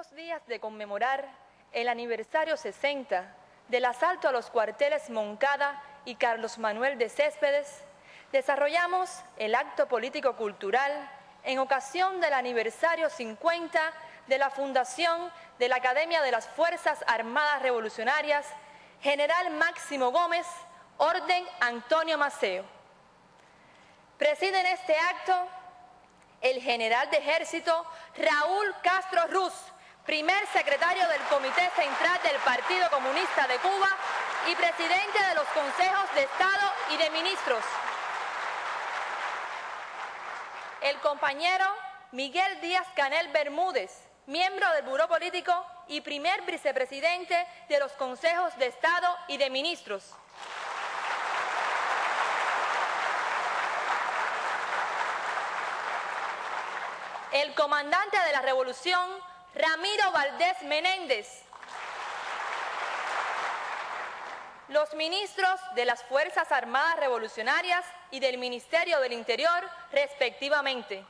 pocos días de conmemorar el aniversario 60 del asalto a los cuarteles Moncada y Carlos Manuel de Céspedes, desarrollamos el acto político-cultural en ocasión del aniversario 50 de la fundación de la Academia de las Fuerzas Armadas Revolucionarias, General Máximo Gómez, Orden Antonio Maceo. Presiden este acto el general de Ejército Raúl Castro Ruz, primer secretario del Comité Central del Partido Comunista de Cuba y presidente de los Consejos de Estado y de Ministros. El compañero Miguel Díaz-Canel Bermúdez, miembro del Buró Político y primer vicepresidente de los Consejos de Estado y de Ministros. El comandante de la Revolución, Ramiro Valdés Menéndez. Los ministros de las Fuerzas Armadas Revolucionarias y del Ministerio del Interior, respectivamente.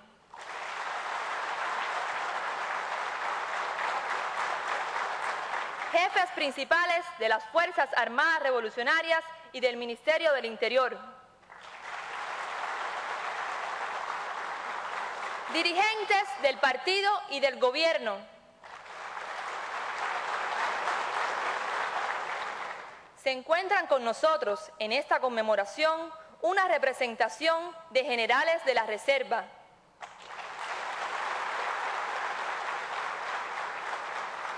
Jefes principales de las Fuerzas Armadas Revolucionarias y del Ministerio del Interior. Dirigentes del partido y del gobierno. Se encuentran con nosotros en esta conmemoración una representación de generales de la Reserva.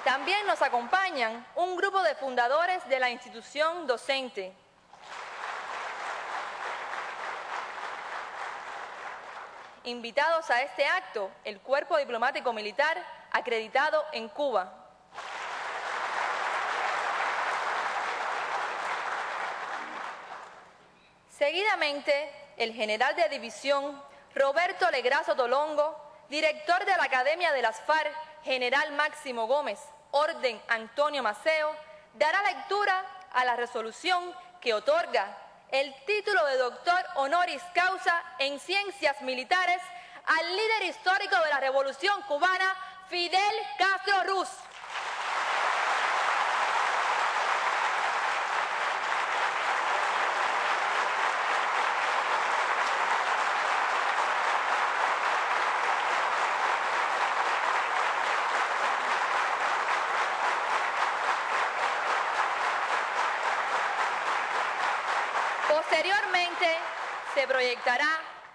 También nos acompañan un grupo de fundadores de la institución docente. Invitados a este acto, el Cuerpo Diplomático Militar acreditado en Cuba. Seguidamente, el general de división Roberto Legrazo Tolongo, director de la Academia de las FARC, General Máximo Gómez, Orden Antonio Maceo, dará lectura a la resolución que otorga el título de doctor honoris causa en Ciencias Militares al líder histórico de la Revolución Cubana, Fidel Castro Ruz. Posteriormente, se proyectará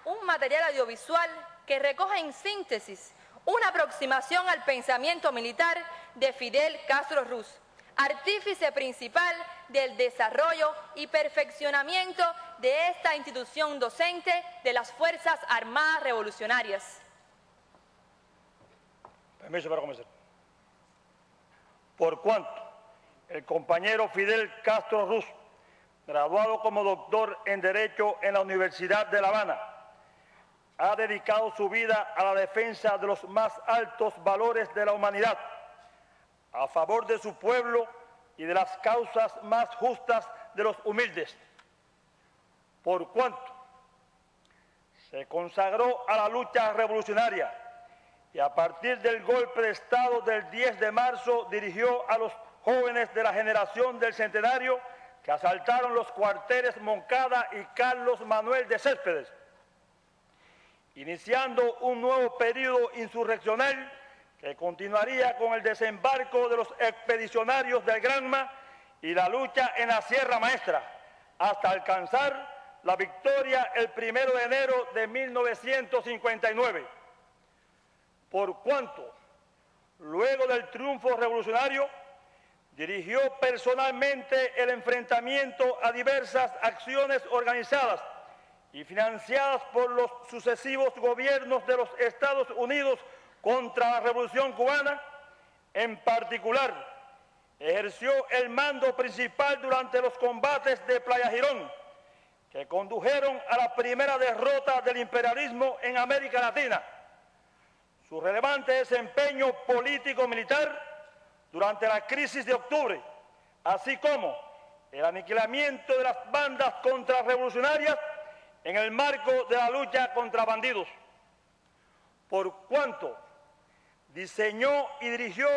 un material audiovisual que recoge en síntesis una aproximación al pensamiento militar de Fidel Castro Ruz, artífice principal del desarrollo y perfeccionamiento de esta institución docente de las Fuerzas Armadas Revolucionarias. Permiso para comenzar. Por cuanto el compañero Fidel Castro Ruz, graduado como doctor en Derecho en la Universidad de La Habana, ha dedicado su vida a la defensa de los más altos valores de la humanidad, a favor de su pueblo y de las causas más justas de los humildes. Por cuanto se consagró a la lucha revolucionaria y a partir del golpe de Estado del 10 de marzo dirigió a los jóvenes de la generación del Centenario que asaltaron los cuarteles Moncada y Carlos Manuel de Céspedes, iniciando un nuevo periodo insurreccional que continuaría con el desembarco de los expedicionarios del Granma y la lucha en la Sierra Maestra, hasta alcanzar la victoria el 1 de enero de 1959. Por cuanto, luego del triunfo revolucionario, dirigió personalmente el enfrentamiento a diversas acciones organizadas y financiadas por los sucesivos gobiernos de los Estados Unidos contra la Revolución Cubana. En particular, ejerció el mando principal durante los combates de Playa Girón, que condujeron a la primera derrota del imperialismo en América Latina. Su relevante desempeño político-militar durante la crisis de octubre, así como el aniquilamiento de las bandas contrarrevolucionarias en el marco de la lucha contra bandidos. Por cuanto diseñó y dirigió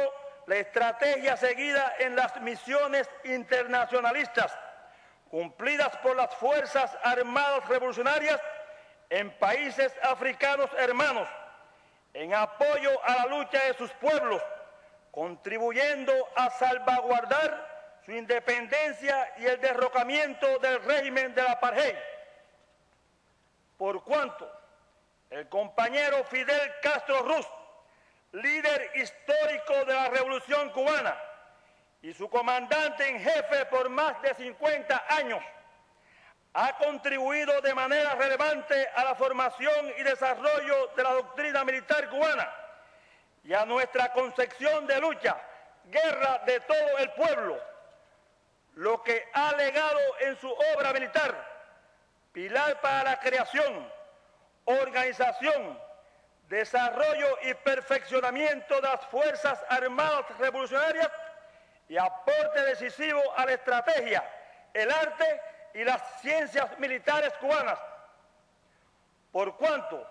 la estrategia seguida en las misiones internacionalistas cumplidas por las Fuerzas Armadas Revolucionarias en países africanos hermanos, en apoyo a la lucha de sus pueblos, contribuyendo a salvaguardar su independencia y el derrocamiento del régimen del apartheid. Por cuanto el compañero Fidel Castro Ruz, líder histórico de la Revolución Cubana y su comandante en jefe por más de 50 años, ha contribuido de manera relevante a la formación y desarrollo de la doctrina militar cubana y a nuestra concepción de lucha, guerra de todo el pueblo, lo que ha legado en su obra militar, pilar para la creación, organización, desarrollo y perfeccionamiento de las Fuerzas Armadas Revolucionarias y aporte decisivo a la estrategia, el arte y las ciencias militares cubanas. Por cuanto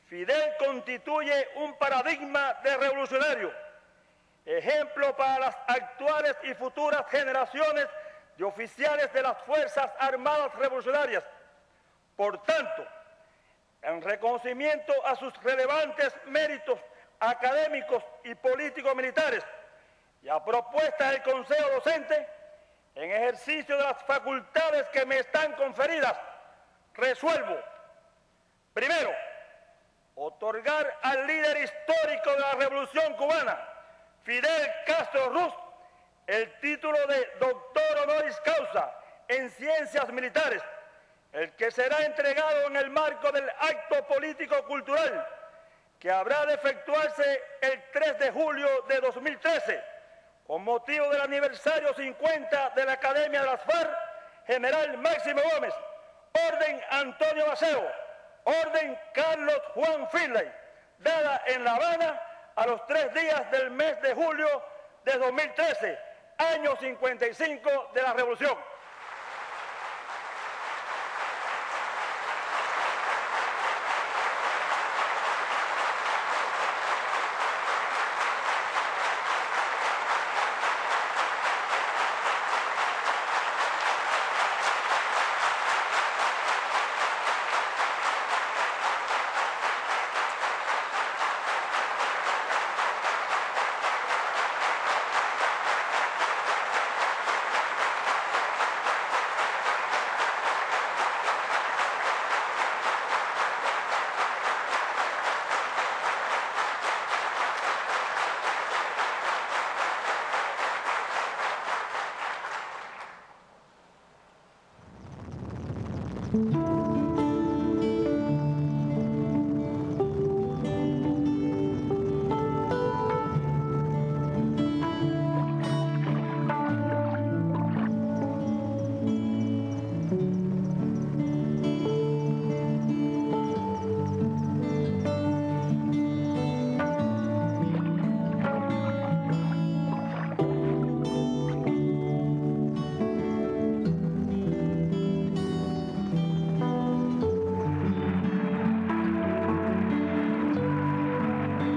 Fidel constituye un paradigma de revolucionario, ejemplo para las actuales y futuras generaciones de oficiales de las Fuerzas Armadas Revolucionarias. Por tanto, en reconocimiento a sus relevantes méritos académicos y políticos militares y a propuesta del Consejo Docente, en ejercicio de las facultades que me están conferidas, resuelvo, primero, otorgar al líder histórico de la Revolución Cubana, Fidel Castro Ruz, el título de doctor honoris causa en Ciencias Militares, el que será entregado en el marco del acto político-cultural que habrá de efectuarse el 3 de julio de 2013, con motivo del aniversario 50 de la Academia de las FARC, General Máximo Gómez, Orden Antonio Maceo, Orden Carlos Juan Finlay, dada en La Habana a los 3 días del mes de julio de 2013, año 55 de la Revolución.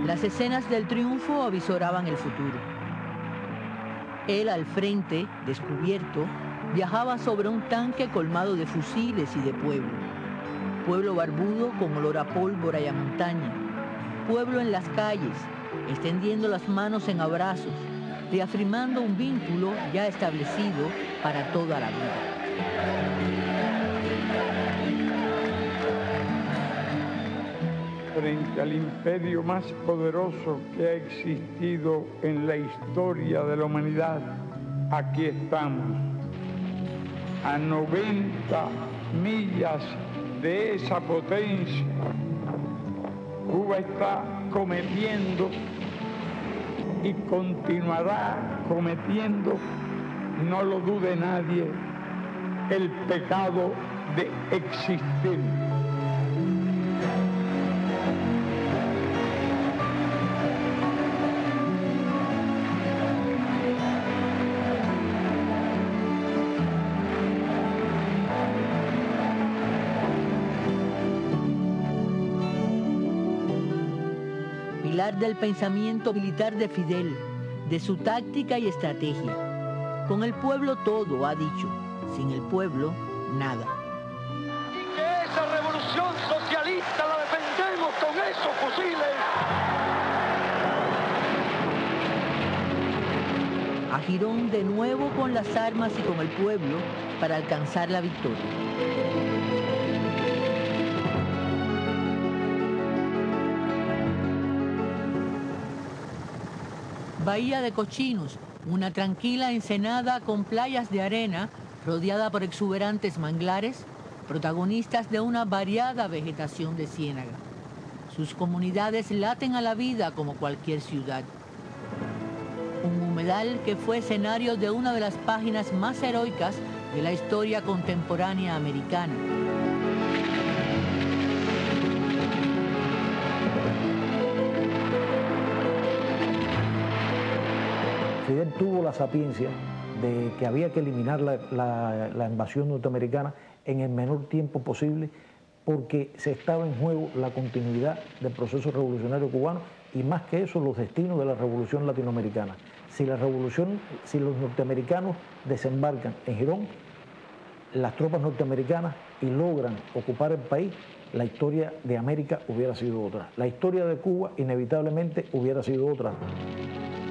Las escenas del triunfo avisoraban el futuro. Él al frente, descubierto, viajaba sobre un tanque colmado de fusiles y de pueblo. Pueblo barbudo con olor a pólvora y a montaña. Pueblo en las calles, extendiendo las manos en abrazos, reafirmando un vínculo ya establecido para toda la vida. Frente al imperio más poderoso que ha existido en la historia de la humanidad, aquí estamos, a 90 millas de esa potencia. Cuba está cometiendo y continuará cometiendo, no lo dude nadie, el pecado de existir. pilar del pensamiento militar de Fidel, de su táctica y estrategia. Con el pueblo todo, ha dicho, sin el pueblo, nada. Y que esa revolución socialista la defendemos con esos fusiles. A Girón de nuevo con las armas y con el pueblo para alcanzar la victoria. Bahía de Cochinos, una tranquila ensenada con playas de arena rodeada por exuberantes manglares, protagonistas de una variada vegetación de ciénaga. Sus comunidades laten a la vida como cualquier ciudad. Un humedal que fue escenario de una de las páginas más heroicas de la historia contemporánea americana. Fidel tuvo la sapiencia de que había que eliminar la invasión norteamericana en el menor tiempo posible porque se estaba en juego la continuidad del proceso revolucionario cubano y más que eso los destinos de la revolución latinoamericana. Si los norteamericanos desembarcan en Girón, las tropas norteamericanas y logran ocupar el país, la historia de América hubiera sido otra. La historia de Cuba inevitablemente hubiera sido otra.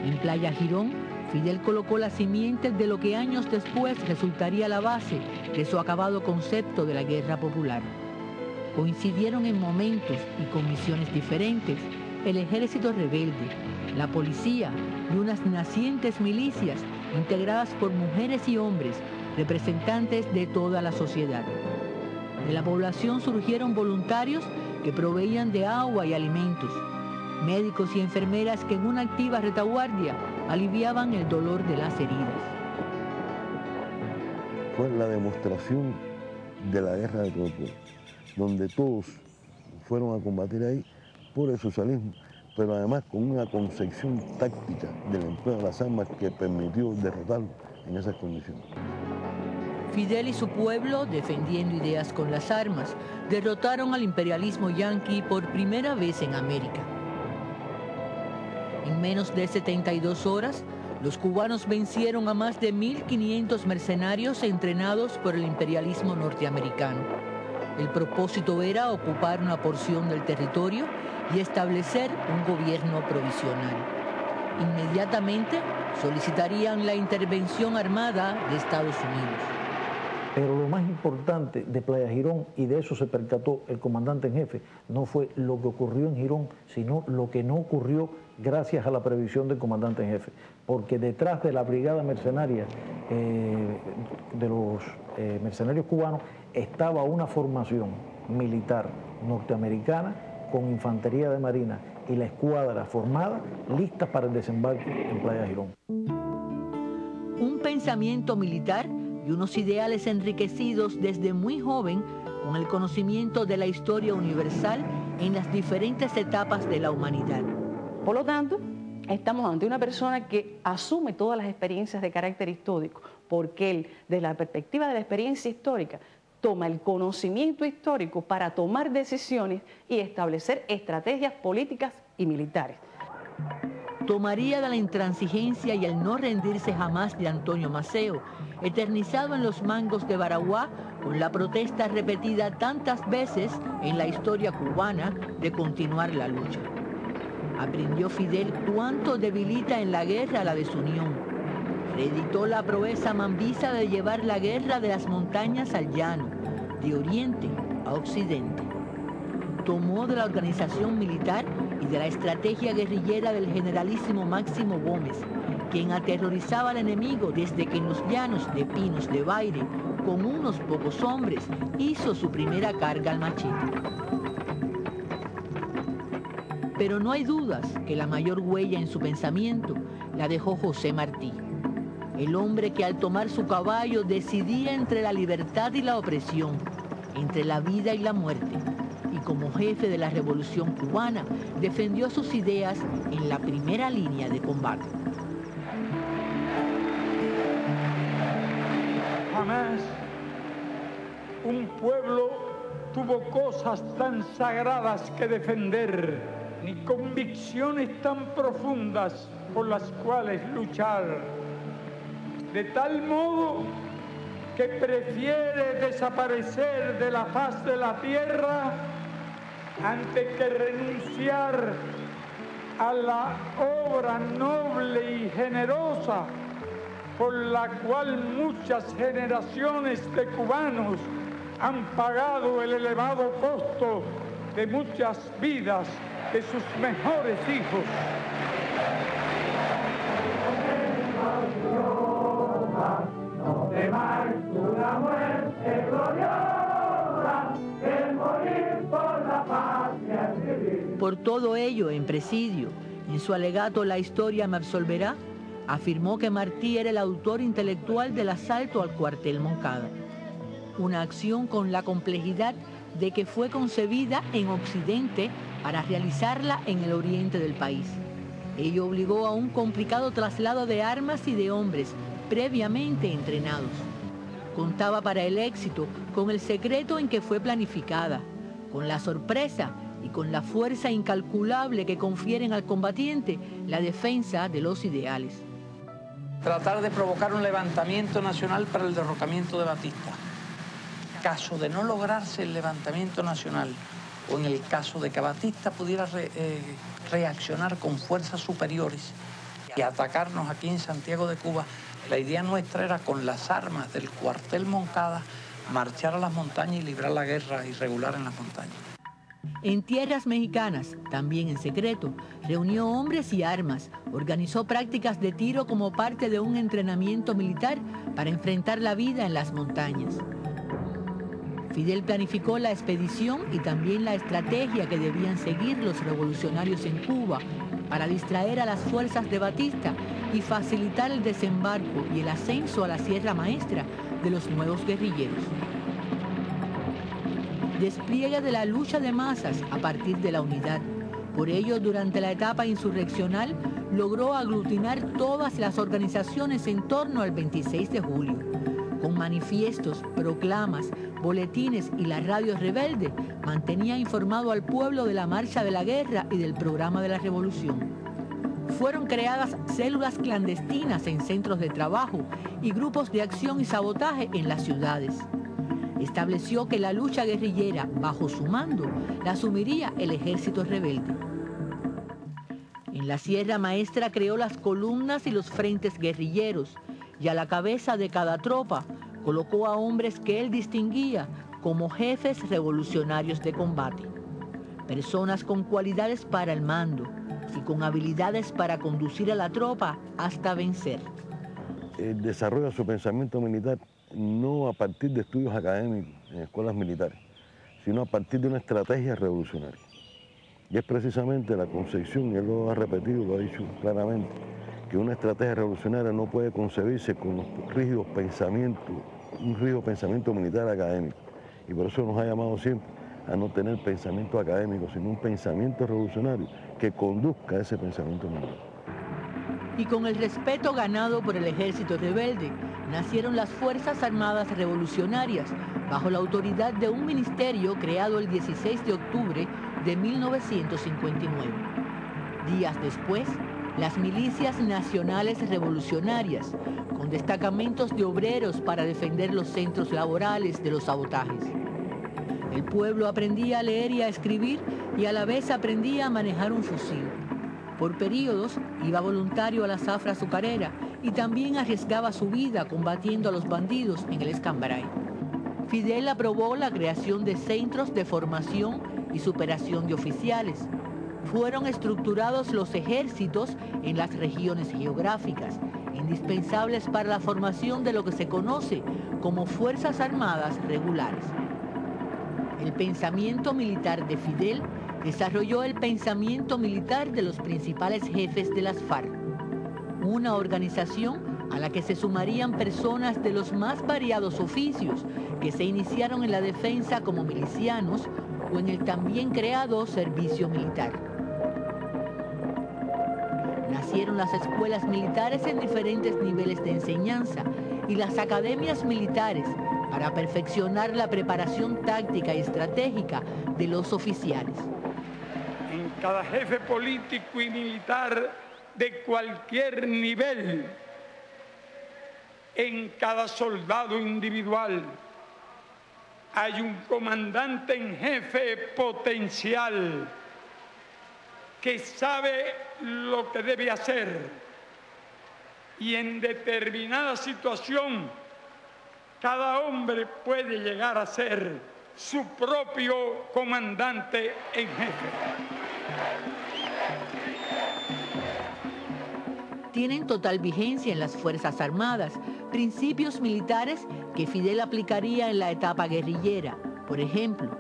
En Playa Girón, Fidel colocó las simientes de lo que años después resultaría la base de su acabado concepto de la guerra popular. Coincidieron en momentos y con misiones diferentes el ejército rebelde, la policía y unas nacientes milicias integradas por mujeres y hombres, representantes de toda la sociedad. De la población surgieron voluntarios que proveían de agua y alimentos, médicos y enfermeras que en una activa retaguardia aliviaban el dolor de las heridas. Fue la demostración de la guerra de todo el pueblo, donde todos fueron a combatir ahí por el socialismo, pero además con una concepción táctica del empleo de las armas que permitió derrotarlo en esas condiciones. Fidel y su pueblo, defendiendo ideas con las armas, derrotaron al imperialismo yanqui por primera vez en América. En menos de 72 horas, los cubanos vencieron a más de 1.500 mercenarios entrenados por el imperialismo norteamericano. El propósito era ocupar una porción del territorio y establecer un gobierno provisional. Inmediatamente solicitarían la intervención armada de Estados Unidos. Pero lo más importante de Playa Girón, y de eso se percató el comandante en jefe, no fue lo que ocurrió en Girón, sino lo que no ocurrió gracias a la previsión del comandante en jefe. Porque detrás de la brigada mercenaria, de los mercenarios cubanos, estaba una formación militar norteamericana con infantería de marina y la escuadra formada, listas para el desembarque en Playa Girón. Un pensamiento militar y unos ideales enriquecidos desde muy joven con el conocimiento de la historia universal en las diferentes etapas de la humanidad. Por lo tanto, estamos ante una persona que asume todas las experiencias de carácter histórico, porque él, desde la perspectiva de la experiencia histórica, toma el conocimiento histórico para tomar decisiones y establecer estrategias políticas y militares. Tomaría de la intransigencia y el no rendirse jamás de Antonio Maceo, eternizado en los mangos de Baraguá con la protesta repetida tantas veces en la historia cubana de continuar la lucha. Aprendió Fidel cuánto debilita en la guerra la desunión. Reeditó la proeza mambisa de llevar la guerra de las montañas al llano, de oriente a occidente. Tomó de la organización militar y de la estrategia guerrillera del generalísimo Máximo Gómez, quien aterrorizaba al enemigo desde que en los llanos de Pinos de Baire, con unos pocos hombres, hizo su primera carga al machete. Pero no hay dudas que la mayor huella en su pensamiento la dejó José Martí, el hombre que al tomar su caballo decidía entre la libertad y la opresión, entre la vida y la muerte, y como jefe de la Revolución Cubana defendió sus ideas en la primera línea de combate. Jamás un pueblo tuvo cosas tan sagradas que defender ni convicciones tan profundas por las cuales luchar, de tal modo que prefiere desaparecer de la faz de la tierra antes que renunciar a la obra noble y generosa por la cual muchas generaciones de cubanos han pagado el elevado costo de muchas vidas de sus mejores hijos. No temáis una muerte gloriosa, el morir por la patria es vivir. Por todo ello, en Presidio, en su alegato La historia me absolverá, afirmó que Martí era el autor intelectual del asalto al cuartel Moncada. Una acción con la complejidad de que fue concebida en Occidente para realizarla en el oriente del país. Ello obligó a un complicado traslado de armas y de hombres previamente entrenados. Contaba para el éxito con el secreto en que fue planificada, con la sorpresa y con la fuerza incalculable que confieren al combatiente la defensa de los ideales. Tratar de provocar un levantamiento nacional para el derrocamiento de Batista. Caso de no lograrse el levantamiento nacional, o en el caso de que Batista pudiera reaccionar con fuerzas superiores y atacarnos aquí en Santiago de Cuba, la idea nuestra era, con las armas del cuartel Moncada, marchar a las montañas y librar la guerra irregular en las montañas. En tierras mexicanas, también en secreto, reunió hombres y armas, organizó prácticas de tiro como parte de un entrenamiento militar para enfrentar la vida en las montañas. Fidel planificó la expedición y también la estrategia que debían seguir los revolucionarios en Cuba para distraer a las fuerzas de Batista y facilitar el desembarco y el ascenso a la Sierra Maestra de los nuevos guerrilleros. Despliegue de la lucha de masas a partir de la unidad. Por ello, durante la etapa insurreccional, logró aglutinar todas las organizaciones en torno al 26 de julio. Con manifiestos, proclamas, boletines y la radio rebelde, mantenía informado al pueblo de la marcha de la guerra y del programa de la revolución. Fueron creadas células clandestinas en centros de trabajo y grupos de acción y sabotaje en las ciudades. Estableció que la lucha guerrillera, bajo su mando, la asumiría el ejército rebelde. En la Sierra Maestra creó las columnas y los frentes guerrilleros, y a la cabeza de cada tropa colocó a hombres que él distinguía como jefes revolucionarios de combate. Personas con cualidades para el mando y con habilidades para conducir a la tropa hasta vencer. Desarrolla su pensamiento militar no a partir de estudios académicos en escuelas militares, sino a partir de una estrategia revolucionaria. Y es precisamente la concepción, y él lo ha repetido, lo ha dicho claramente, que una estrategia revolucionaria no puede concebirse con los rígidos pensamientos, un rígido pensamiento militar académico. Y por eso nos ha llamado siempre a no tener pensamiento académico, sino un pensamiento revolucionario que conduzca a ese pensamiento militar. Y con el respeto ganado por el ejército rebelde, nacieron las Fuerzas Armadas Revolucionarias, bajo la autoridad de un ministerio creado el 16 de octubre de 1959. Días después, las Milicias Nacionales Revolucionarias, con destacamentos de obreros para defender los centros laborales de los sabotajes. El pueblo aprendía a leer y a escribir y a la vez aprendía a manejar un fusil. Por períodos iba voluntario a la zafra azucarera y también arriesgaba su vida combatiendo a los bandidos en el Escambray. Fidel aprobó la creación de centros de formación y superación de oficiales. Fueron estructurados los ejércitos en las regiones geográficas, indispensables para la formación de lo que se conoce como Fuerzas Armadas Regulares. El pensamiento militar de Fidel desarrolló el pensamiento militar de los principales jefes de las FARC, una organización a la que se sumarían personas de los más variados oficios que se iniciaron en la defensa como milicianos o en el también creado servicio militar. Nacieron las escuelas militares en diferentes niveles de enseñanza y las academias militares para perfeccionar la preparación táctica y estratégica de los oficiales. en cada jefe político y militar de cualquier nivel, en cada soldado individual, hay un comandante en jefe potencial que sabe lo que debe hacer y en determinada situación cada hombre puede llegar a ser su propio comandante en jefe. Tienen total vigencia en las Fuerzas Armadas principios militares que Fidel aplicaría en la etapa guerrillera. Por ejemplo,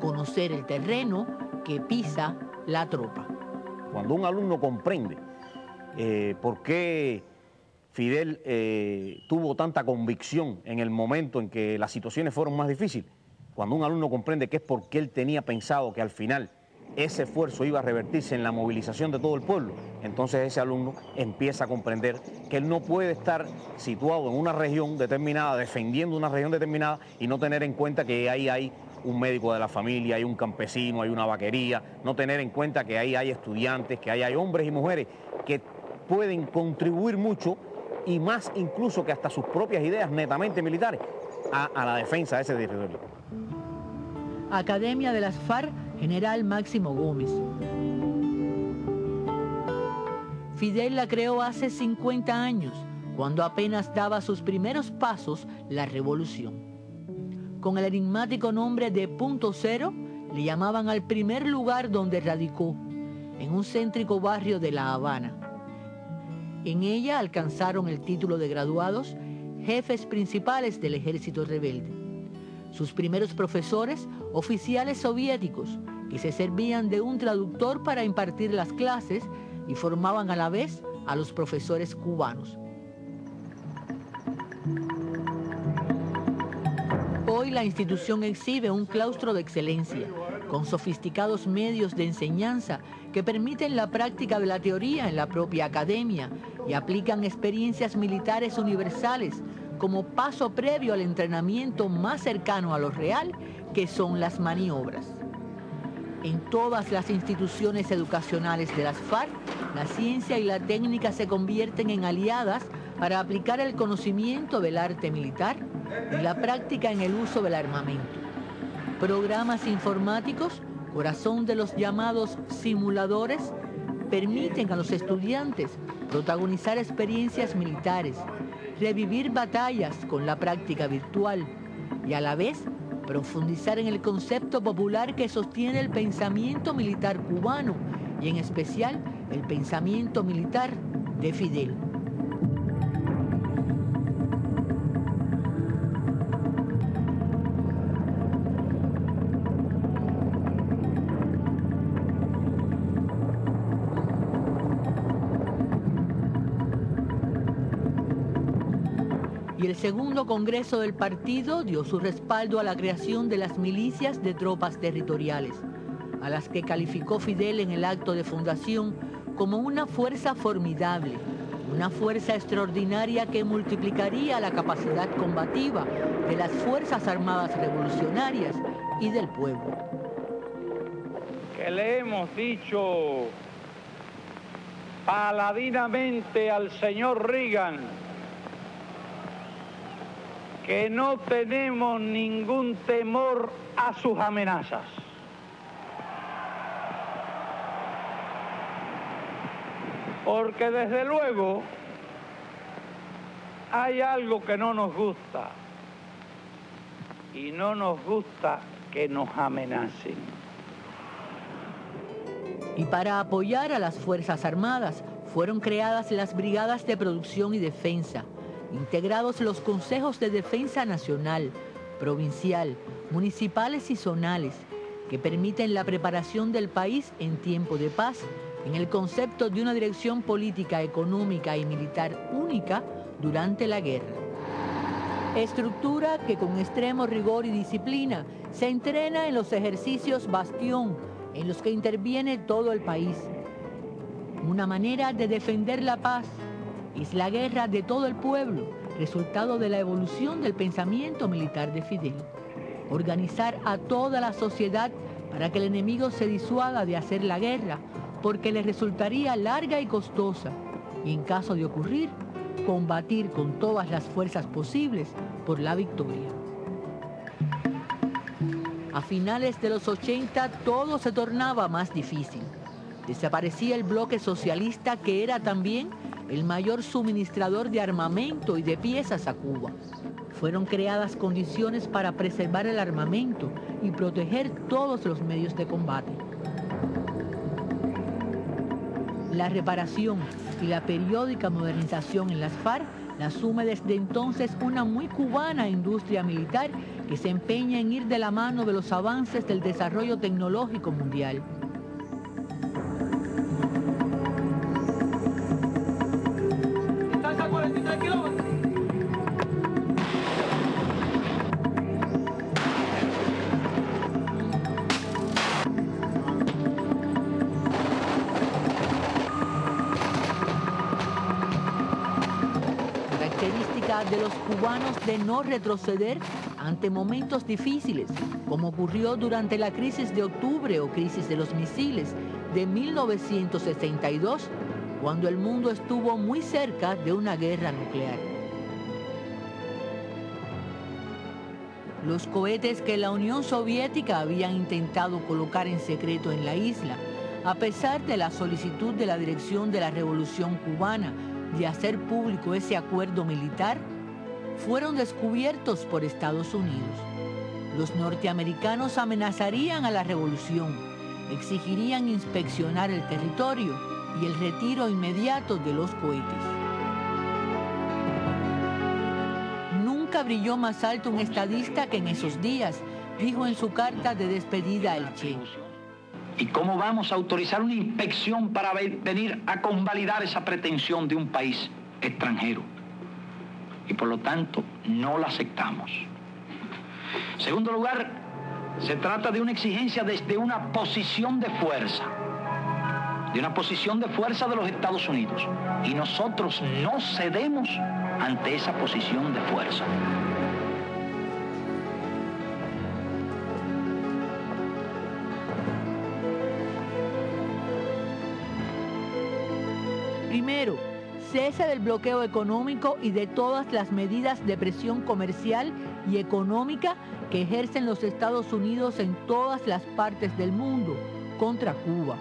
conocer el terreno que pisa la tropa. Cuando un alumno comprende por qué Fidel tuvo tanta convicción en el momento en que las situaciones fueron más difíciles, cuando un alumno comprende que es porque él tenía pensado que al final ese esfuerzo iba a revertirse en la movilización de todo el pueblo, entonces ese alumno empieza a comprender que él no puede estar situado en una región determinada, defendiendo una región determinada y no tener en cuenta que ahí hay un médico de la familia, hay un campesino, hay una vaquería, no tener en cuenta que ahí hay estudiantes, que ahí hay hombres y mujeres que pueden contribuir mucho y más incluso que hasta sus propias ideas netamente militares a la defensa de ese territorio. Academia de las FARC, General Máximo Gómez. Fidel la creó hace 50 años, cuando apenas daba sus primeros pasos la revolución. Con el enigmático nombre de Punto Cero, le llamaban al primer lugar donde radicó, en un céntrico barrio de La Habana. En ella alcanzaron el título de graduados jefes principales del ejército rebelde. Sus primeros profesores, oficiales soviéticos, que se servían de un traductor para impartir las clases y formaban a la vez a los profesores cubanos. Hoy la institución exhibe un claustro de excelencia, con sofisticados medios de enseñanza que permiten la práctica de la teoría en la propia academia y aplican experiencias militares universales como paso previo al entrenamiento más cercano a lo real, que son las maniobras. En todas las instituciones educacionales de las FARC, la ciencia y la técnica se convierten en aliadas para aplicar el conocimiento del arte militar y la práctica en el uso del armamento. Programas informáticos, corazón de los llamados simuladores, permiten a los estudiantes protagonizar experiencias militares, revivir batallas con la práctica virtual y a la vez profundizar en el concepto popular que sostiene el pensamiento militar cubano y en especial el pensamiento militar de Fidel. Y el segundo congreso del partido dio su respaldo a la creación de las milicias de tropas territoriales, a las que calificó Fidel en el acto de fundación como una fuerza formidable, una fuerza extraordinaria que multiplicaría la capacidad combativa de las Fuerzas Armadas Revolucionarias y del pueblo. Que le hemos dicho paladinamente al señor Reagan que no tenemos ningún temor a sus amenazas. Porque desde luego hay algo que no nos gusta, y no nos gusta que nos amenacen. Y para apoyar a las Fuerzas Armadas fueron creadas las Brigadas de Producción y Defensa, integrados los consejos de defensa nacional, provincial, municipales y zonales, que permiten la preparación del país en tiempo de paz, en el concepto de una dirección política, económica y militar única durante la guerra. Estructura que con extremo rigor y disciplina se entrena en los ejercicios bastión, en los que interviene todo el país. Una manera de defender la paz. Es la guerra de todo el pueblo, resultado de la evolución del pensamiento militar de Fidel. Organizar a toda la sociedad para que el enemigo se disuada de hacer la guerra, porque le resultaría larga y costosa, y en caso de ocurrir, combatir con todas las fuerzas posibles por la victoria. A finales de los 80 todo se tornaba más difícil. Desaparecía el bloque socialista, que era también el mayor suministrador de armamento y de piezas a Cuba. Fueron creadas condiciones para preservar el armamento y proteger todos los medios de combate. La reparación y la periódica modernización en las FARC la asume desde entonces una muy cubana industria militar que se empeña en ir de la mano de los avances del desarrollo tecnológico mundial. ¿Estás a 43 kilómetros? Característica de los cubanos de no retroceder ante momentos difíciles, como ocurrió durante la crisis de octubre o crisis de los misiles de 1962, cuando el mundo estuvo muy cerca de una guerra nuclear. Los cohetes que la Unión Soviética habían intentado colocar en secreto en la isla, a pesar de la solicitud de la dirección de la Revolución Cubana de hacer público ese acuerdo militar, fueron descubiertos por Estados Unidos. Los norteamericanos amenazarían a la revolución, exigirían inspeccionar el territorio y el retiro inmediato de los cohetes. Nunca brilló más alto un estadista que en esos días dijo en su carta de despedida al Che: ¿y cómo vamos a autorizar una inspección para venir a convalidar esa pretensión de un país extranjero? Y por lo tanto, no la aceptamos. Segundo lugar, se trata de una exigencia desde una posición de fuerza. De una posición de fuerza de los Estados Unidos. Y nosotros no cedemos ante esa posición de fuerza. Primero, cese del bloqueo económico y de todas las medidas de presión comercial y económica que ejercen los Estados Unidos en todas las partes del mundo contra Cuba.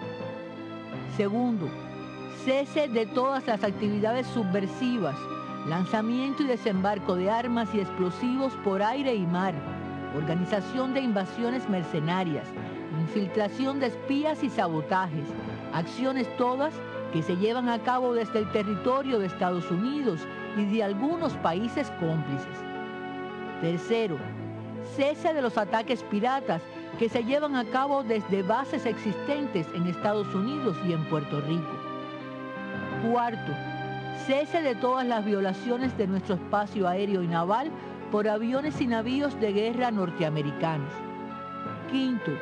Segundo, cese de todas las actividades subversivas, lanzamiento y desembarco de armas y explosivos por aire y mar, organización de invasiones mercenarias, infiltración de espías y sabotajes, acciones todas que se llevan a cabo desde el territorio de Estados Unidos y de algunos países cómplices. Tercero, cese de los ataques piratas que se llevan a cabo desde bases existentes en Estados Unidos y en Puerto Rico. Cuarto, cese de todas las violaciones de nuestro espacio aéreo y naval por aviones y navíos de guerra norteamericanos. Quinto,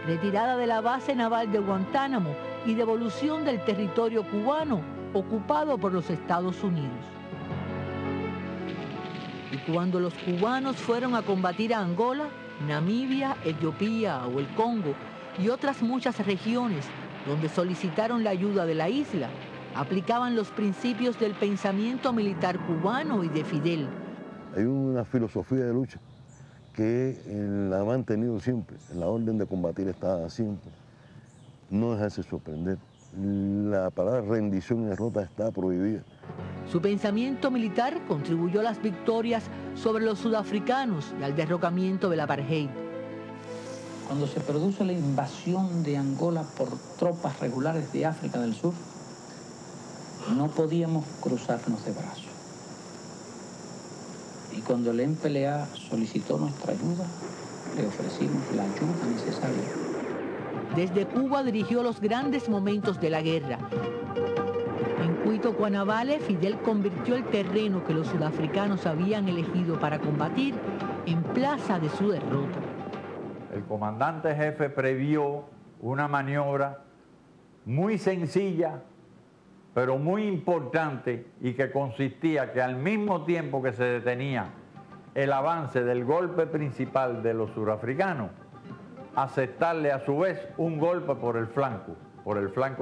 retirada de la base naval de Guantánamo y devolución del territorio cubano ocupado por los Estados Unidos. Y cuando los cubanos fueron a combatir a Angola, Namibia, Etiopía o el Congo y otras muchas regiones donde solicitaron la ayuda de la isla, aplicaban los principios del pensamiento militar cubano y de Fidel. Hay una filosofía de lucha que la ha mantenido siempre, la orden de combatir está siempre. No dejarse sorprender. La palabra rendición y derrota está prohibida. Su pensamiento militar contribuyó a las victorias sobre los sudafricanos y al derrocamiento del apartheid. Cuando se produce la invasión de Angola por tropas regulares de África del Sur, no podíamos cruzarnos de brazos. Y cuando el MPLA solicitó nuestra ayuda, le ofrecimos la ayuda necesaria. Desde Cuba dirigió los grandes momentos de la guerra. En Cuito, Cuanavale, Fidel convirtió el terreno que los sudafricanos habían elegido para combatir en plaza de su derrota. El comandante jefe previó una maniobra muy sencilla, pero muy importante, y que consistía que al mismo tiempo que se detenía el avance del golpe principal de los surafricanos, aceptarle a su vez un golpe por el flanco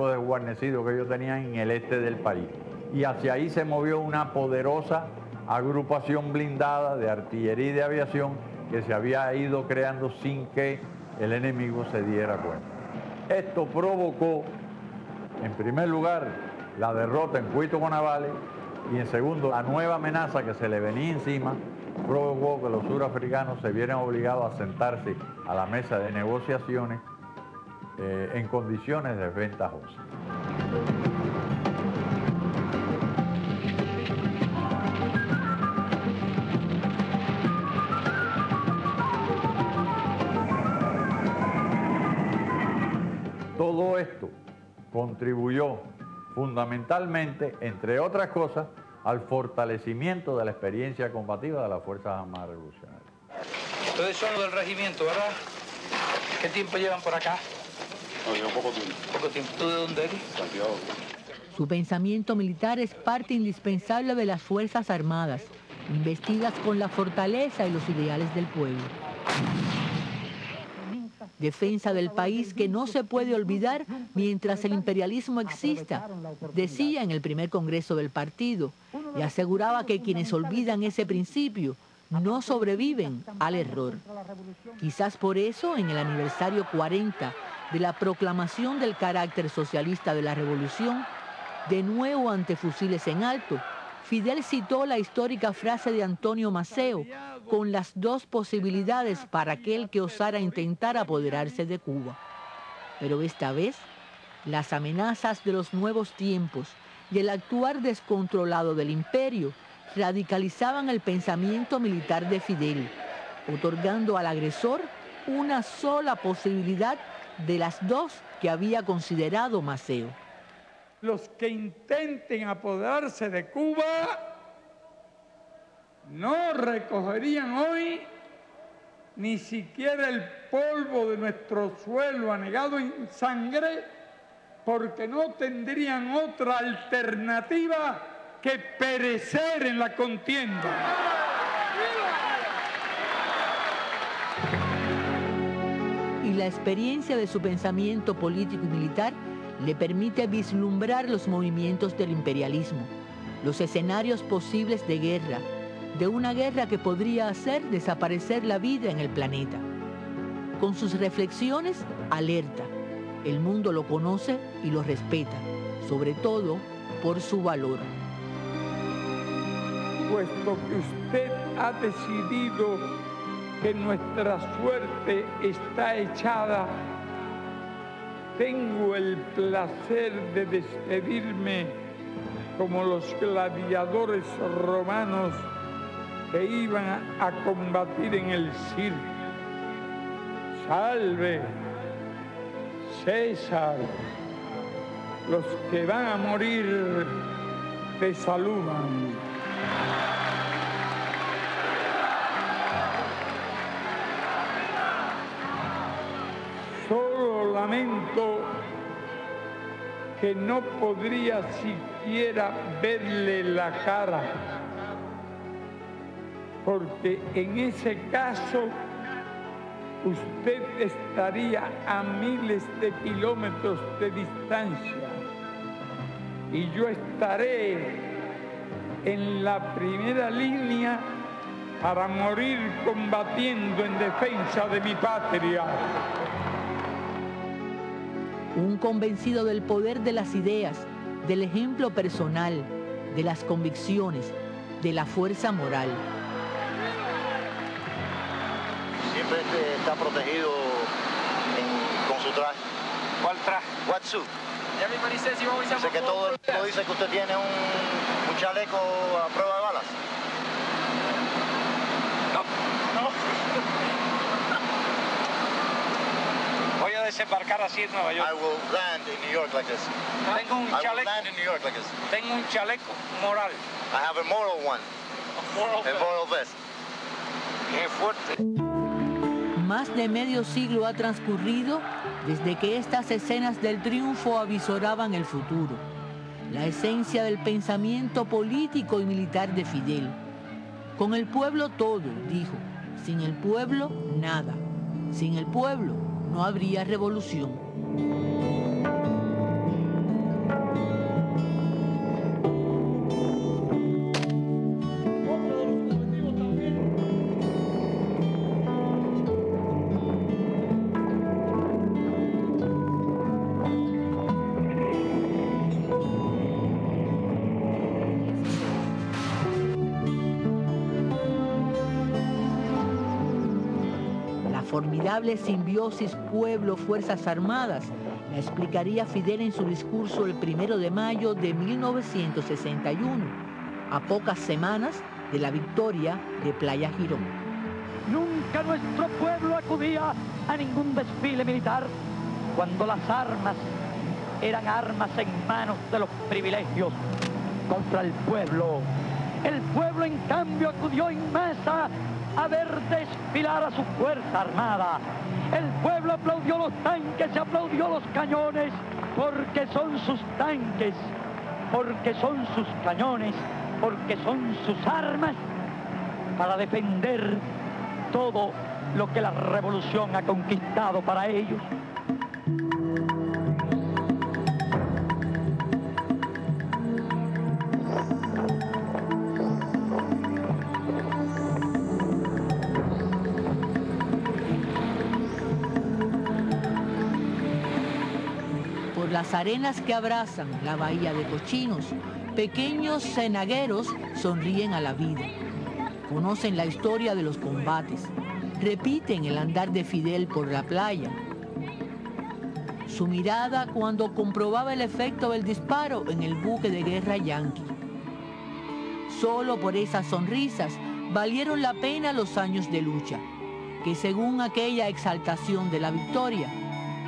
desguarnecido que ellos tenían en el este del país. Y hacia ahí se movió una poderosa agrupación blindada de artillería y de aviación que se había ido creando sin que el enemigo se diera cuenta. Esto provocó, en primer lugar, la derrota en Cuito Cuanavales y en segundo, la nueva amenaza que se le venía encima provocó que los surafricanos se vieran obligados a sentarse a la mesa de negociaciones en condiciones desventajosas. Todo esto contribuyó fundamentalmente, entre otras cosas, al fortalecimiento de la experiencia combativa de las Fuerzas Armadas Revolucionarias. Ustedes son los del regimiento, ¿verdad? ¿Qué tiempo llevan por acá? No, llevo poco tiempo. Poco tiempo. ¿Tú de dónde eres? Santiago. Su pensamiento militar es parte indispensable de las Fuerzas Armadas, investidas con la fortaleza y los ideales del pueblo. Defensa del país que no se puede olvidar mientras el imperialismo exista, decía en el primer congreso del partido, y aseguraba que quienes olvidan ese principio no sobreviven al error. Quizás por eso, en el aniversario 40 de la proclamación del carácter socialista de la revolución, de nuevo ante fusiles en alto, Fidel citó la histórica frase de Antonio Maceo, con las dos posibilidades para aquel que osara intentar apoderarse de Cuba. Pero esta vez, las amenazas de los nuevos tiempos y el actuar descontrolado del imperio radicalizaban el pensamiento militar de Fidel, otorgando al agresor una sola posibilidad de las dos que había considerado Maceo. Los que intenten apoderarse de Cuba no recogerían hoy ni siquiera el polvo de nuestro suelo anegado en sangre, porque no tendrían otra alternativa que perecer en la contienda. Y la experiencia de su pensamiento político y militar le permite vislumbrar los movimientos del imperialismo, los escenarios posibles de guerra, de una guerra que podría hacer desaparecer la vida en el planeta. Con sus reflexiones, alerta. El mundo lo conoce y lo respeta, sobre todo por su valor. Puesto que usted ha decidido que nuestra suerte está echada, tengo el placer de despedirme como los gladiadores romanos que iban a combatir en el circo. Salve, César, los que van a morir te saludan. Solo lamento que no podría siquiera verle la cara, porque en ese caso usted estaría a miles de kilómetros de distancia y yo estaré en la primera línea para morir combatiendo en defensa de mi patria. Un convencido del poder de las ideas, del ejemplo personal, de las convicciones, de la fuerza moral. Siempre está protegido con su traje. ¿Cuál traje? What suit? Sé que todo el mundo dice que usted tiene un chaleco a prueba de balas. No. Voy a desembarcar así en Nueva York. I will land in New York like this. Tengo un chaleco. I will land in New York like this. Tengo un chaleco moral. I have a moral one. A moral vest. Qué fuerte. Más de medio siglo ha transcurrido desde que estas escenas del triunfo avisoraban el futuro. La esencia del pensamiento político y militar de Fidel. Con el pueblo todo, dijo. Sin el pueblo, nada. Sin el pueblo, no habría revolución. Formidable simbiosis pueblo-fuerzas armadas la explicaría Fidel en su discurso el 1 de mayo de 1961, a pocas semanas de la victoria de Playa Girón. Nunca nuestro pueblo acudía a ningún desfile militar cuando las armas eran armas en manos de los privilegios contra el pueblo. El pueblo, en cambio, acudió en masa a ver desfilar a su fuerza armada. El pueblo aplaudió los tanques y aplaudió los cañones, porque son sus tanques, porque son sus cañones, porque son sus armas para defender todo lo que la revolución ha conquistado para ellos. Las arenas que abrazan la bahía de Cochinos, pequeños cenagueros sonríen a la vida. Conocen la historia de los combates, repiten el andar de Fidel por la playa. Su mirada cuando comprobaba el efecto del disparo en el buque de guerra yanqui. Solo por esas sonrisas valieron la pena los años de lucha, que según aquella exaltación de la victoria,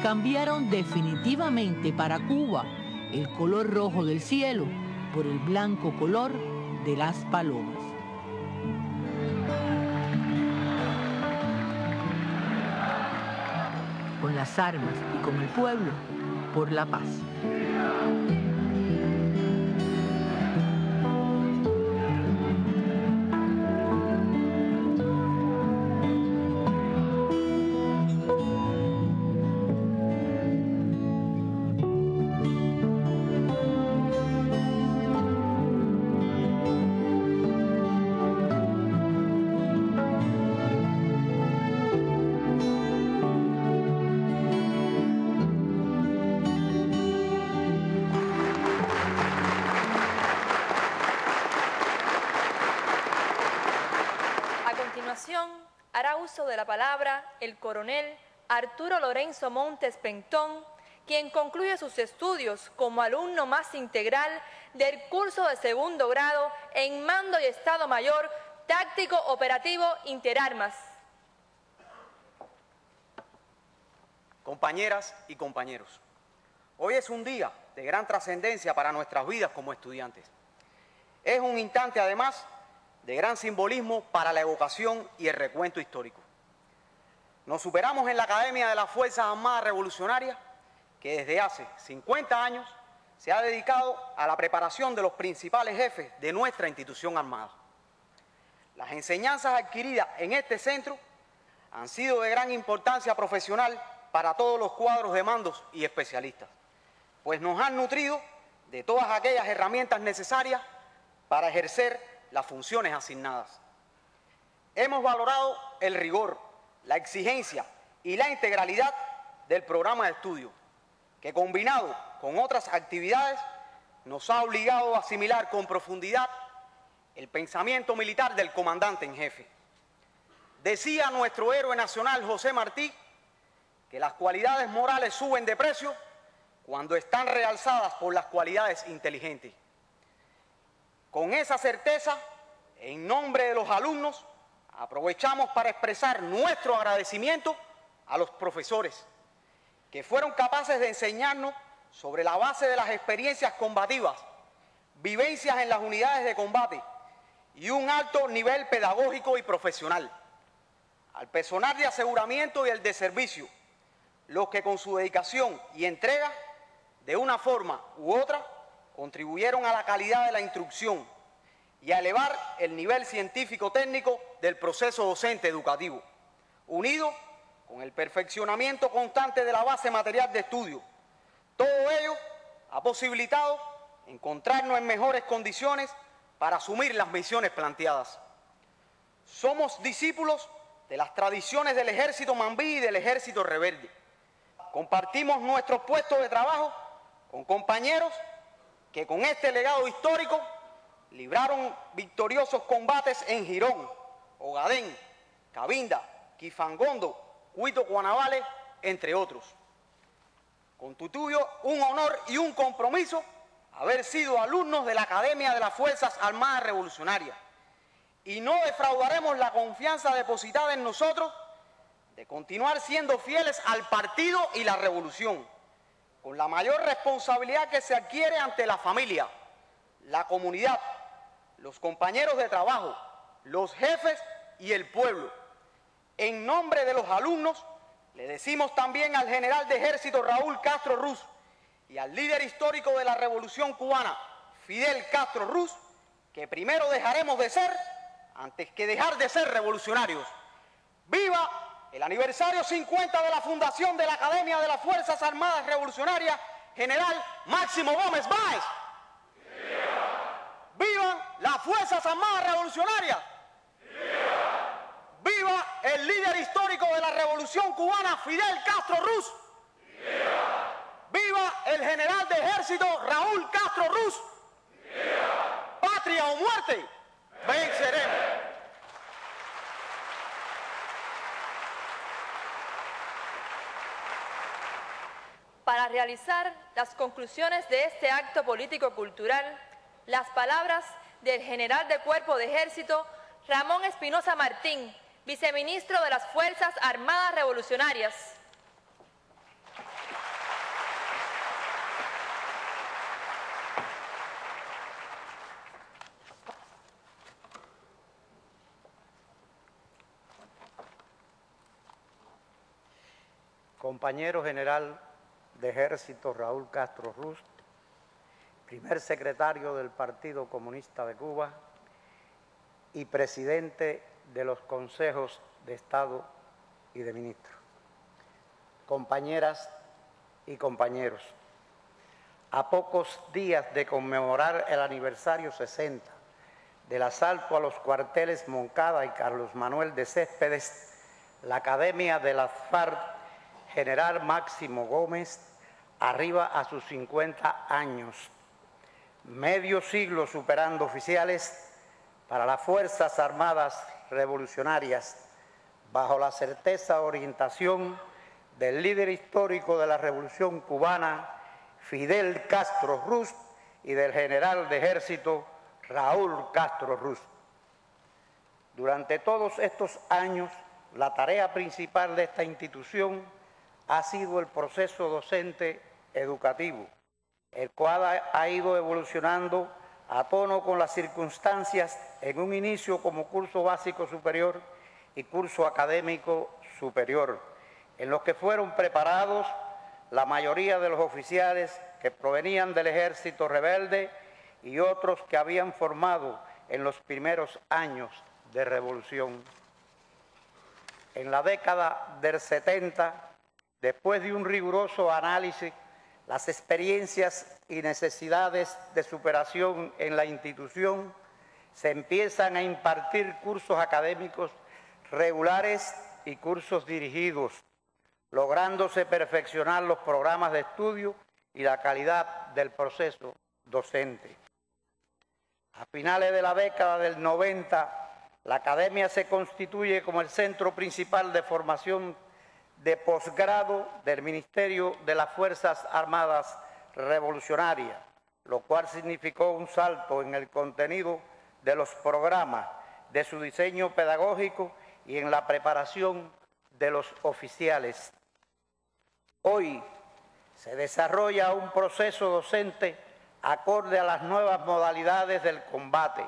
cambiaron definitivamente para Cuba el color rojo del cielo por el blanco color de las palomas. Con las armas y con el pueblo, por la paz. Hará uso de la palabra el coronel Arturo Lorenzo Montes Pentón, quien concluye sus estudios como alumno más integral del curso de segundo grado en Mando y Estado Mayor Táctico Operativo Interarmas. Compañeras y compañeros, hoy es un día de gran trascendencia para nuestras vidas como estudiantes. Es un instante, además, de gran simbolismo para la evocación y el recuento histórico. Nos superamos en la Academia de las Fuerzas Armadas Revolucionarias, que desde hace 50 años se ha dedicado a la preparación de los principales jefes de nuestra institución armada. Las enseñanzas adquiridas en este centro han sido de gran importancia profesional para todos los cuadros de mandos y especialistas, pues nos han nutrido de todas aquellas herramientas necesarias para ejercer las funciones asignadas. Hemos valorado el rigor, la exigencia y la integralidad del programa de estudio, que combinado con otras actividades nos ha obligado a asimilar con profundidad el pensamiento militar del comandante en jefe. Decía nuestro héroe nacional José Martí que las cualidades morales suben de precio cuando están realzadas por las cualidades inteligentes. Con esa certeza, en nombre de los alumnos, aprovechamos para expresar nuestro agradecimiento a los profesores, que fueron capaces de enseñarnos sobre la base de las experiencias combativas, vivencias en las unidades de combate y un alto nivel pedagógico y profesional. Al personal de aseguramiento y el de servicio, los que con su dedicación y entrega, de una forma u otra, contribuyeron a la calidad de la instrucción y a elevar el nivel científico-técnico del proceso docente educativo, unido con el perfeccionamiento constante de la base material de estudio. Todo ello ha posibilitado encontrarnos en mejores condiciones para asumir las misiones planteadas. Somos discípulos de las tradiciones del Ejército Mambí y del Ejército Rebelde. Compartimos nuestros puestos de trabajo con compañeros que con este legado histórico libraron victoriosos combates en Girón, Ogadén, Cabinda, Quifangondo, Huito Guanabales, entre otros. Constituye un honor y un compromiso haber sido alumnos de la Academia de las Fuerzas Armadas Revolucionarias, y no defraudaremos la confianza depositada en nosotros de continuar siendo fieles al partido y la revolución, con la mayor responsabilidad que se adquiere ante la familia, la comunidad, los compañeros de trabajo, los jefes y el pueblo. En nombre de los alumnos, le decimos también al general de ejército Raúl Castro Ruz y al líder histórico de la Revolución Cubana, Fidel Castro Ruz, que primero dejaremos de ser antes que dejar de ser revolucionarios. ¡Viva el aniversario 50 de la fundación de la Academia de las Fuerzas Armadas Revolucionarias, General Máximo Gómez Báez! ¡Viva las Fuerzas Armadas Revolucionarias! ¡Viva el líder histórico de la Revolución Cubana, Fidel Castro Ruz! ¡Viva el general de ejército Raúl Castro Ruz! ¡Patria o muerte! ¡Venceremos! Para realizar las conclusiones de este acto político-cultural, las palabras del general de Cuerpo de Ejército Ramón Espinosa Martín, viceministro de las Fuerzas Armadas Revolucionarias. Compañero general de Ejército Raúl Castro Ruz, primer secretario del Partido Comunista de Cuba y presidente de los consejos de Estado y de ministros. Compañeras y compañeros, a pocos días de conmemorar el aniversario 60 del asalto a los cuarteles Moncada y Carlos Manuel de Céspedes, la Academia de las FARC General Máximo Gómez arriba a sus 50 años, medio siglo superando oficiales para las Fuerzas Armadas Revolucionarias, bajo la certeza orientación del líder histórico de la Revolución Cubana, Fidel Castro Ruz, y del general de ejército Raúl Castro Ruz. Durante todos estos años, la tarea principal de esta institución ha sido el proceso docente educativo, el cual ha ido evolucionando a tono con las circunstancias en un inicio como curso básico superior y curso académico superior, en los que fueron preparados la mayoría de los oficiales que provenían del ejército rebelde y otros que habían formado en los primeros años de revolución. En la década del 70, después de un riguroso análisis, las experiencias y necesidades de superación en la institución, se empiezan a impartir cursos académicos regulares y cursos dirigidos, lográndose perfeccionar los programas de estudio y la calidad del proceso docente. A finales de la década del 90, la Academia se constituye como el centro principal de formación de posgrado del Ministerio de las Fuerzas Armadas Revolucionarias, lo cual significó un salto en el contenido de los programas, de su diseño pedagógico y en la preparación de los oficiales. Hoy se desarrolla un proceso docente acorde a las nuevas modalidades del combate,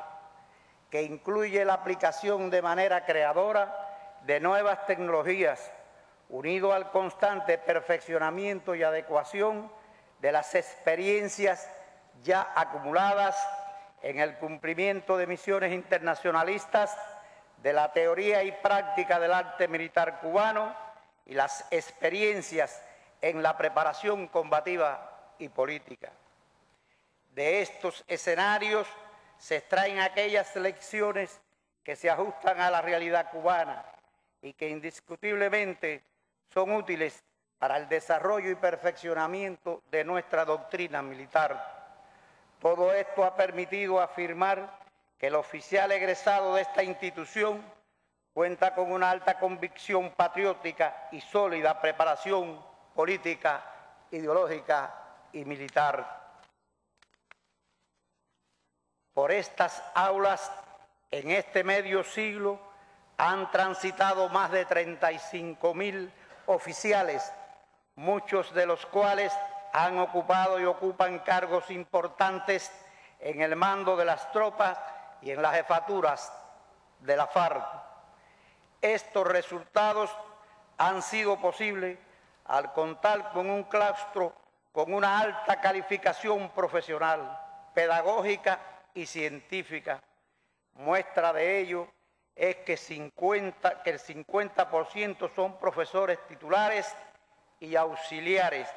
que incluye la aplicación de manera creadora de nuevas tecnologías, unido al constante perfeccionamiento y adecuación de las experiencias ya acumuladas en el cumplimiento de misiones internacionalistas, de la teoría y práctica del arte militar cubano y las experiencias en la preparación combativa y política. De estos escenarios se extraen aquellas lecciones que se ajustan a la realidad cubana y que indiscutiblemente son útiles para el desarrollo y perfeccionamiento de nuestra doctrina militar. Todo esto ha permitido afirmar que el oficial egresado de esta institución cuenta con una alta convicción patriótica y sólida preparación política, ideológica y militar. Por estas aulas, en este medio siglo, han transitado más de 35.000 oficiales, muchos de los cuales han ocupado y ocupan cargos importantes en el mando de las tropas y en las jefaturas de la FARC. Estos resultados han sido posibles al contar con un claustro con una alta calificación profesional, pedagógica y científica. Muestra de ello es que el 50% son profesores titulares y auxiliares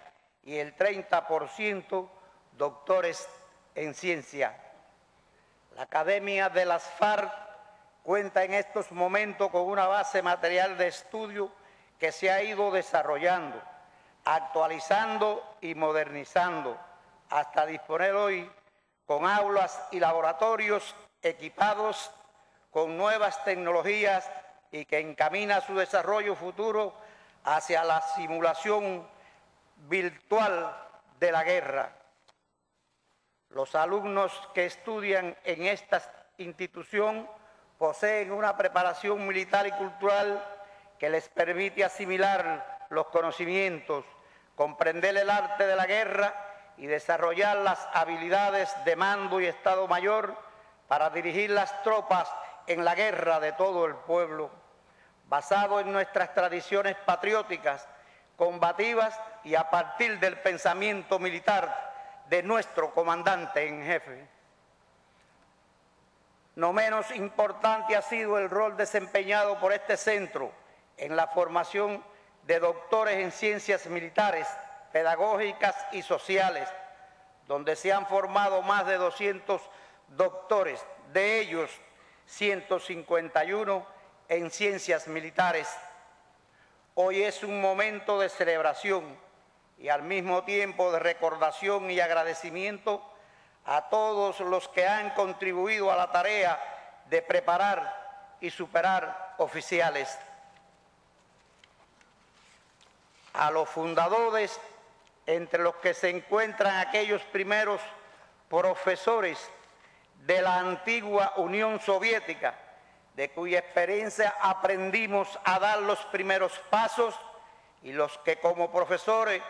y el 30% doctores en ciencia. La Academia de las FARC cuenta en estos momentos con una base material de estudio que se ha ido desarrollando, actualizando y modernizando, hasta disponer hoy con aulas y laboratorios equipados con nuevas tecnologías y que encamina su desarrollo futuro hacia la simulación virtual de la guerra. Los alumnos que estudian en esta institución poseen una preparación militar y cultural que les permite asimilar los conocimientos, comprender el arte de la guerra y desarrollar las habilidades de mando y Estado Mayor para dirigir las tropas en la guerra de todo el pueblo, basado en nuestras tradiciones patrióticas, combativas y a partir del pensamiento militar de nuestro comandante en jefe. No menos importante ha sido el rol desempeñado por este centro en la formación de doctores en ciencias militares, pedagógicas y sociales, donde se han formado más de 200 doctores, de ellos 151 en ciencias militares. Hoy es un momento de celebración y al mismo tiempo de recordación y agradecimiento a todos los que han contribuido a la tarea de preparar y superar oficiales. A los fundadores, entre los que se encuentran aquellos primeros profesores de la antigua Unión Soviética, de cuya experiencia aprendimos a dar los primeros pasos, y los que como profesores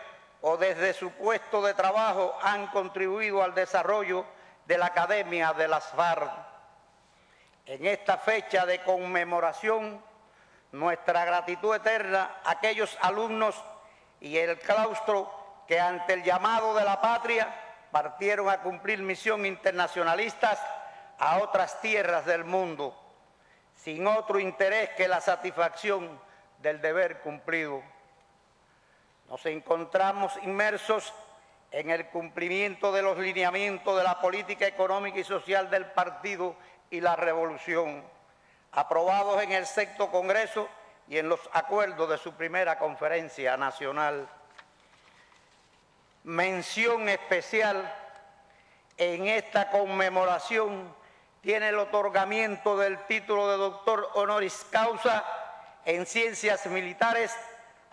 o desde su puesto de trabajo han contribuido al desarrollo de la Academia de las FARC. En esta fecha de conmemoración, nuestra gratitud eterna a aquellos alumnos y el claustro que ante el llamado de la patria partieron a cumplir misión internacionalistas a otras tierras del mundo, sin otro interés que la satisfacción del deber cumplido. Nos encontramos inmersos en el cumplimiento de los lineamientos de la política económica y social del partido y la revolución, aprobados en el sexto Congreso y en los acuerdos de su primera conferencia nacional. Mención especial en esta conmemoración tiene el otorgamiento del título de doctor honoris causa en ciencias militares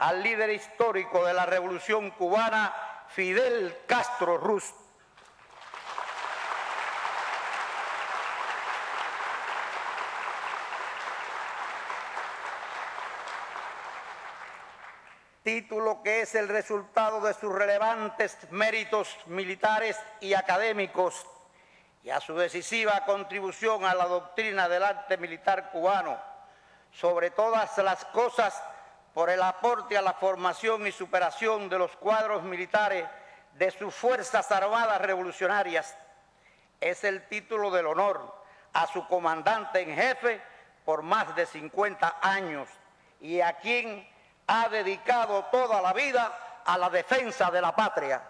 al líder histórico de la Revolución Cubana, Fidel Castro Ruz. Título que es el resultado de sus relevantes méritos militares y académicos y a su decisiva contribución a la doctrina del arte militar cubano, sobre todas las cosas por el aporte a la formación y superación de los cuadros militares de sus Fuerzas Armadas Revolucionarias. Es el título del honor a su comandante en jefe por más de 50 años y a quien ha dedicado toda la vida a la defensa de la patria.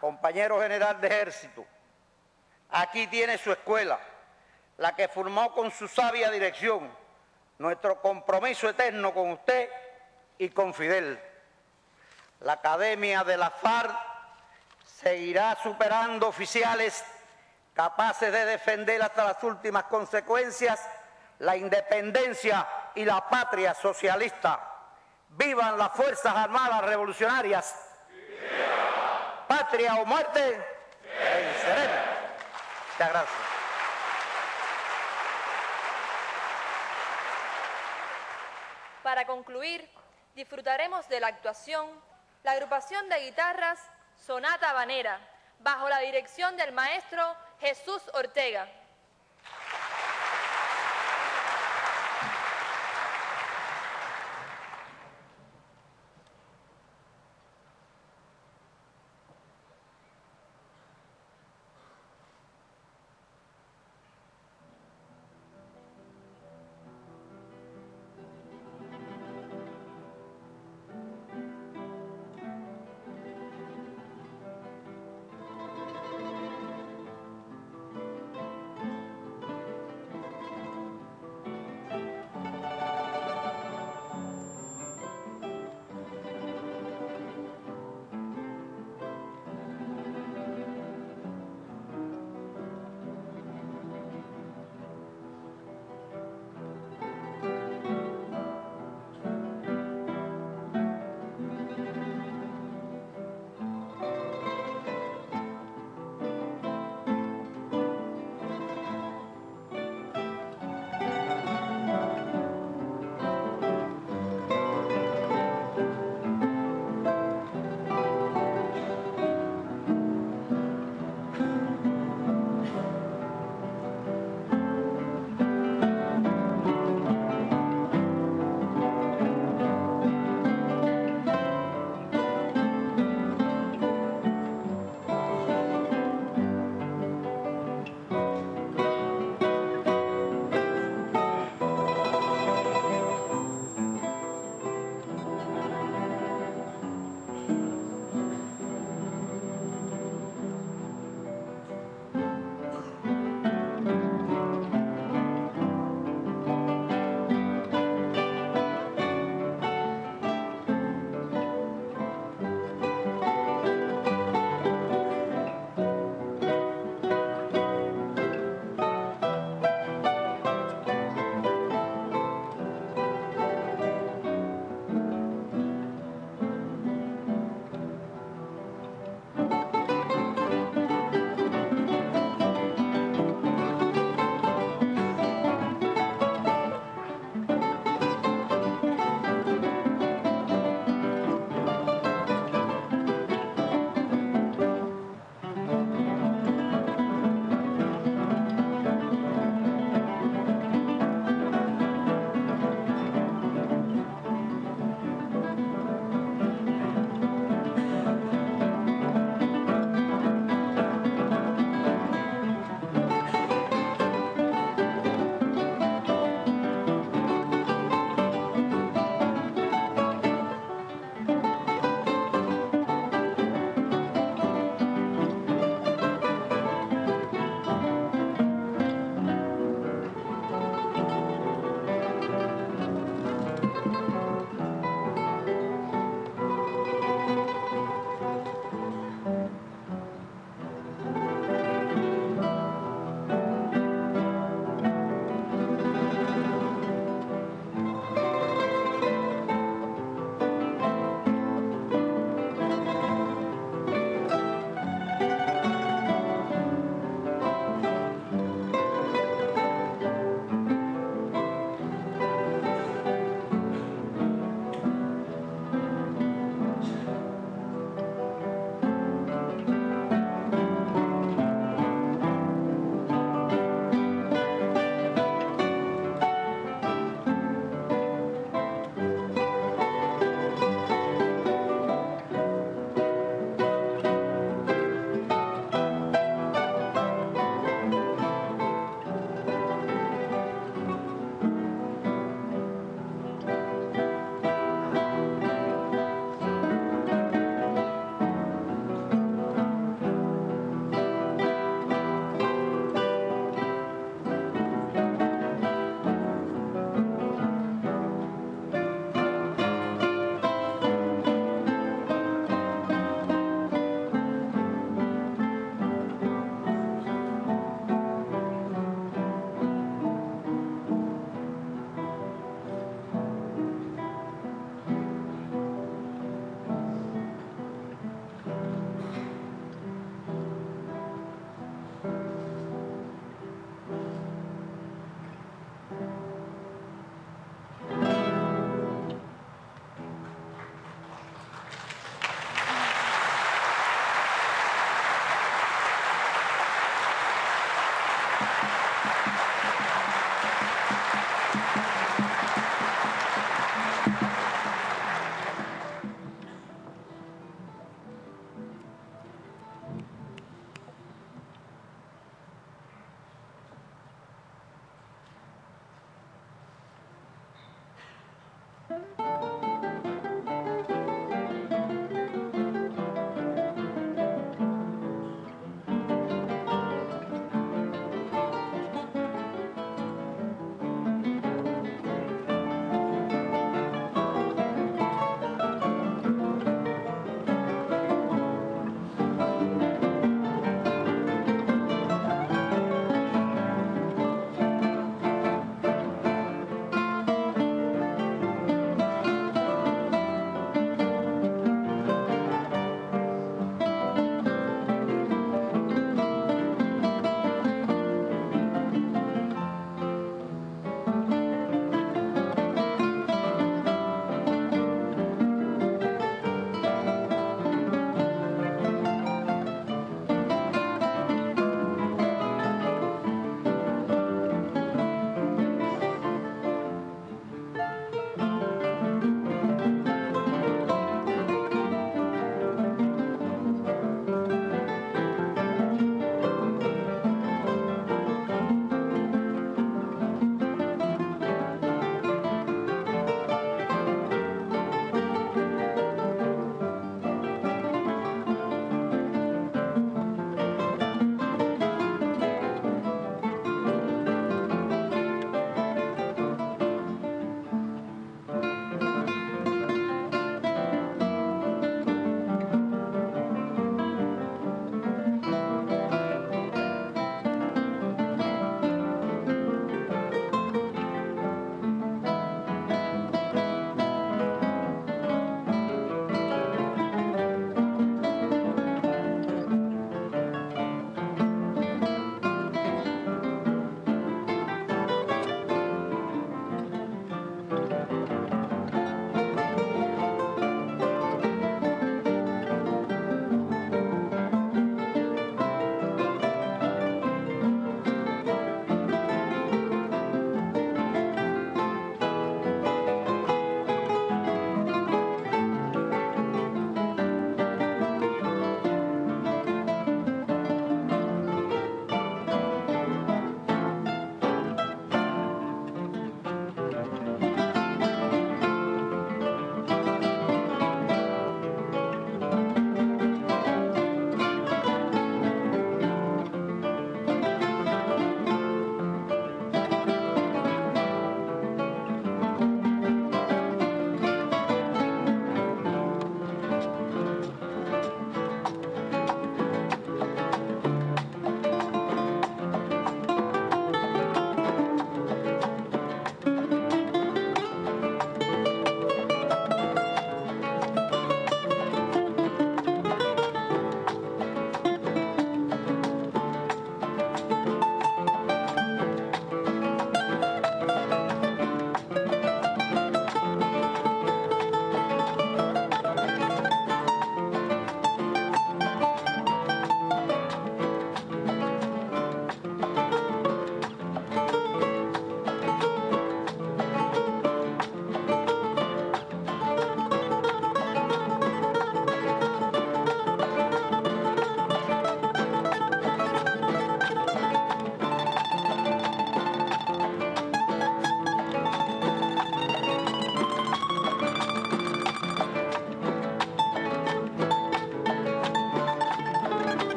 Compañero general de ejército, aquí tiene su escuela, la que formó con su sabia dirección. Nuestro compromiso eterno con usted y con Fidel. La Academia de la FARC seguirá superando oficiales capaces de defender hasta las últimas consecuencias la independencia y la patria socialista. ¡Vivan las Fuerzas Armadas Revolucionarias! ¡Viva! ¡Patria o muerte! ¡Venceremos! Muchas gracias. Para concluir, disfrutaremos de la actuación, la agrupación de guitarras Sonata Habanera, bajo la dirección del maestro Jesús Ortega.